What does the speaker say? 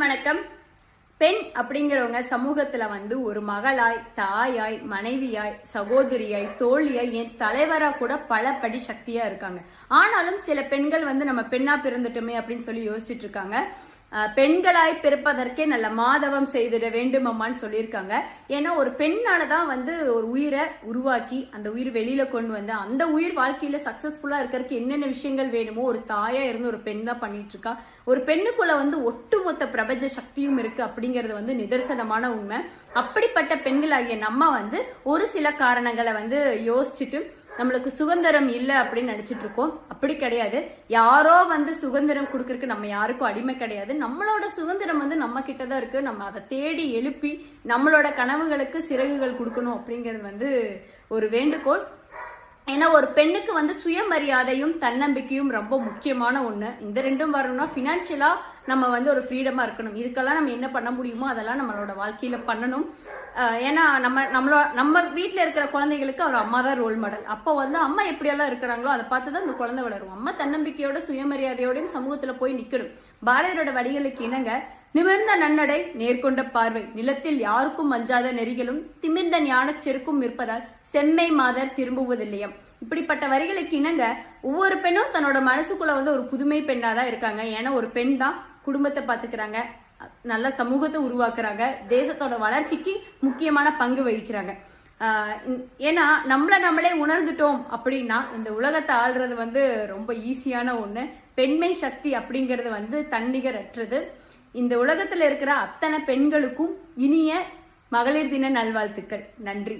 வணக்கம். பெண் அப்படிங்கிறவங்க சமூகத்துல ஒரு மகளாய், தாயாய், மனைவியாய், சகோதரியாய், தோழியாய், என் தலைவரா கூட பல படி சக்தியா இருக்காங்க. ஆனாலும் சில பெண்கள் நம்ம பெண்ணா பிறந்துட்டோமே அப்படின்னு சொல்லி யோசிச்சுட்டு இருக்காங்க. பெண்களாய் பிறப்பதற்கே நல்ல மாதவம் செய்திட வேண்டும் அம்மான்னு சொல்லியிருக்காங்க. ஏன்னா ஒரு பெண்ணாலதான் ஒரு உயிரை உருவாக்கி அந்த உயிர் வெளியில கொண்டு வந்து அந்த உயிர் வாழ்க்கையில சக்சஸ்ஃபுல்லா இருக்கிறதுக்கு என்னென்ன விஷயங்கள் வேணுமோ ஒரு தாயா இருந்து ஒரு பெண் தான் பண்ணிட்டு இருக்கா. ஒரு பெண்ணுக்குள்ள ஒட்டுமொத்த பிரபஞ்ச சக்தியும் இருக்கு அப்படிங்கிறது நிதர்சனமான உண்மை. அப்படிப்பட்ட பெண்களாகிய நம்ம ஒரு சில காரணங்களை யோசிச்சுட்டு நம்மளுக்கு சுதந்திரம் இல்லை அப்படின்னு நினைச்சிட்டு இருக்கோம். அப்படி கிடையாது. யாரோ சுதந்திரம் கொடுக்கறதுக்கு நம்ம யாருக்கும் அடிமை கிடையாது. நம்மளோட சுதந்திரம் நம்ம கிட்டதான் இருக்கு. நம்ம அதை தேடி எழுப்பி நம்மளோட கனவுகளுக்கு சிறகுகள் கொடுக்கணும் அப்படிங்கிறது ஒரு வேண்டுகோள். ஏன்னா ஒரு பெண்ணுக்கு சுயமரியாதையும் தன்னம்பிக்கையும் ரொம்ப முக்கியமான ஒண்ணு. இந்த ரெண்டும் வரணும்னா பினான்சியலா நம்ம ஒரு ஃப்ரீடமா இருக்கணும். இதுக்கெல்லாம் நம்ம என்ன பண்ண முடியுமோ அதெல்லாம் நம்மளோட வாழ்க்கையில பண்ணணும். ஏன்னா நம்ம வீட்டுல இருக்கிற குழந்தைகளுக்கு அவர் அம்மா தான் ரோல் மாடல். அப்போ அம்மா எப்படியெல்லாம் இருக்கிறாங்களோ அதை பார்த்துதான் இந்த குழந்தை வளரும். அம்மா தன்னம்பிக்கையோட சுயமரியாதையோடையும் சமூகத்துல போய் நிக்கணும். பாரதியோட வரிகளுக்கு இணங்க, நிமிர்ந்த நன்னடை, நேர்கொண்ட பார்வை, நிலத்தில் யாருக்கும் அஞ்சாத நெறிகளும் திமிர்ந்த ஞான செருக்கும் இருப்பதால் செம்மை மாதர் திரும்புவதில்லையாம். இப்படிப்பட்ட வரிகளுக்கு இணங்க ஒவ்வொரு பெண்ணும் தன்னோட மனசுக்குள்ள ஒரு புதுமை பெண்ணாதான் இருக்காங்க. ஏன்னா ஒரு பெண் தான் குடும்பத்தை பாத்துக்கிறாங்க, நல்ல சமூகத்தை உருவாக்குறாங்க, தேசத்தோட வளர்ச்சிக்கு முக்கியமான பங்கு வகிக்கிறாங்க. ஏன்னா நம்மளே உணர்ந்துட்டோம் அப்படின்னா இந்த உலகத்தை ஆள்றது ரொம்ப ஈஸியான ஒண்ணு. பெண்மை சக்தி அப்படிங்கிறது தன்னிகரற்றது. இந்த உலகத்துல இருக்கிற அத்தனை பெண்களுக்கும் இனிய மகளிர் தின நல்வாழ்த்துக்கள். நன்றி.